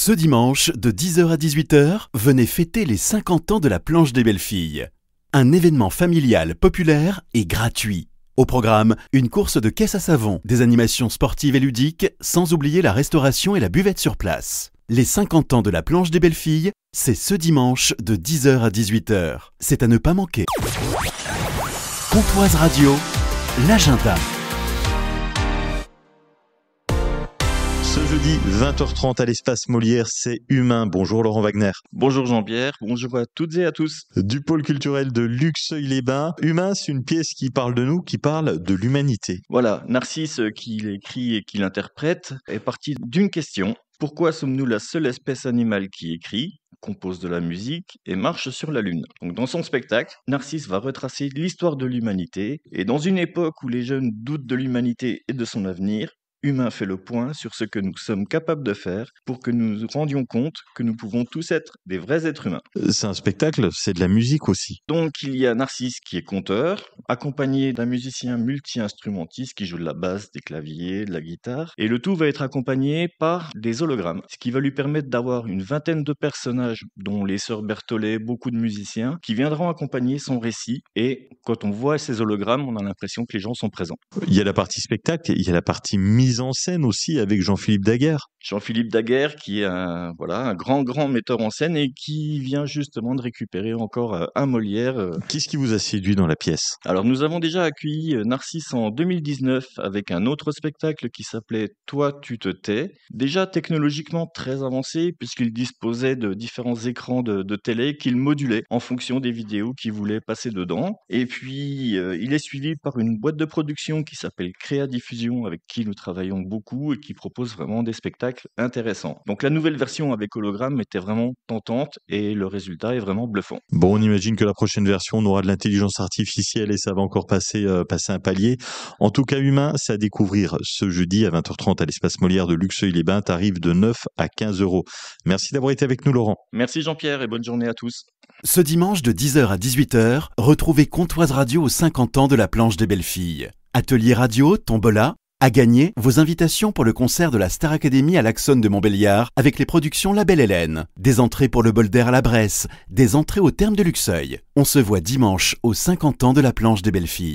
Ce dimanche, de 10h à 18h, venez fêter les 50 ans de la Planche des Belles Filles. Un événement familial, populaire et gratuit. Au programme, une course de caisse à savon, des animations sportives et ludiques, sans oublier la restauration et la buvette sur place. Les 50 ans de la Planche des Belles Filles, c'est ce dimanche de 10h à 18h. C'est à ne pas manquer. Pontoise Radio, l'agenda. Ce jeudi, 20h30 à l'espace Molière, c'est Humain. Bonjour Laurent Wagner. Bonjour Jean-Pierre, bonjour à toutes et à tous. Du pôle culturel de Luxeuil-les-Bains. Humain, c'est une pièce qui parle de nous, qui parle de l'humanité. Voilà, Narcisse, qui l'écrit et qui l'interprète, est parti d'une question. Pourquoi sommes-nous la seule espèce animale qui écrit, compose de la musique et marche sur la Lune? Donc dans son spectacle, Narcisse va retracer l'histoire de l'humanité. Et dans une époque où les jeunes doutent de l'humanité et de son avenir, Humain fait le point sur ce que nous sommes capables de faire pour que nous nous rendions compte que nous pouvons tous être des vrais êtres humains. C'est un spectacle, c'est de la musique aussi. Donc il y a Narcisse qui est conteur, accompagné d'un musicien multi-instrumentiste qui joue de la basse, des claviers, de la guitare, et le tout va être accompagné par des hologrammes, ce qui va lui permettre d'avoir une vingtaine de personnages, dont les sœurs Berthollet, beaucoup de musiciens, qui viendront accompagner son récit, et quand on voit ces hologrammes, on a l'impression que les gens sont présents. Il y a la partie spectacle, il y a la partie mise en scène aussi avec Jean-Philippe Daguerre. Jean-Philippe Daguerre qui est un grand metteur en scène et qui vient justement de récupérer encore un Molière. Qu'est-ce qui vous a séduit dans la pièce? Alors nous avons déjà accueilli Narcisse en 2019 avec un autre spectacle qui s'appelait Toi tu te tais, déjà technologiquement très avancé puisqu'il disposait de différents écrans de télé qu'il modulait en fonction des vidéos qu'il voulait passer dedans. Et puis il est suivi par une boîte de production qui s'appelle Créa Diffusion avec qui nous travaillons beaucoup et qui propose vraiment des spectacles intéressants. Donc la nouvelle version avec hologramme était vraiment tentante et le résultat est vraiment bluffant. Bon, on imagine que la prochaine version, on aura de l'intelligence artificielle et ça va encore passer un palier. En tout cas, Humain, c'est à découvrir ce jeudi à 20h30 à l'espace Molière de Luxeuil-les-Bains, tarif de 9 à 15 €. Merci d'avoir été avec nous, Laurent. Merci Jean-Pierre et bonne journée à tous. Ce dimanche de 10h à 18h, retrouvez Pontoise Radio aux 50 ans de la Planche des Belles Filles. Atelier radio, tombola. À gagner, vos invitations pour le concert de la Star Academy à l'Axone de Montbéliard avec les productions La Belle Hélène. Des entrées pour le Bol d'Air à la Bresse, des entrées au terme de Luxeuil. On se voit dimanche aux 50 ans de la Planche des Belles Filles.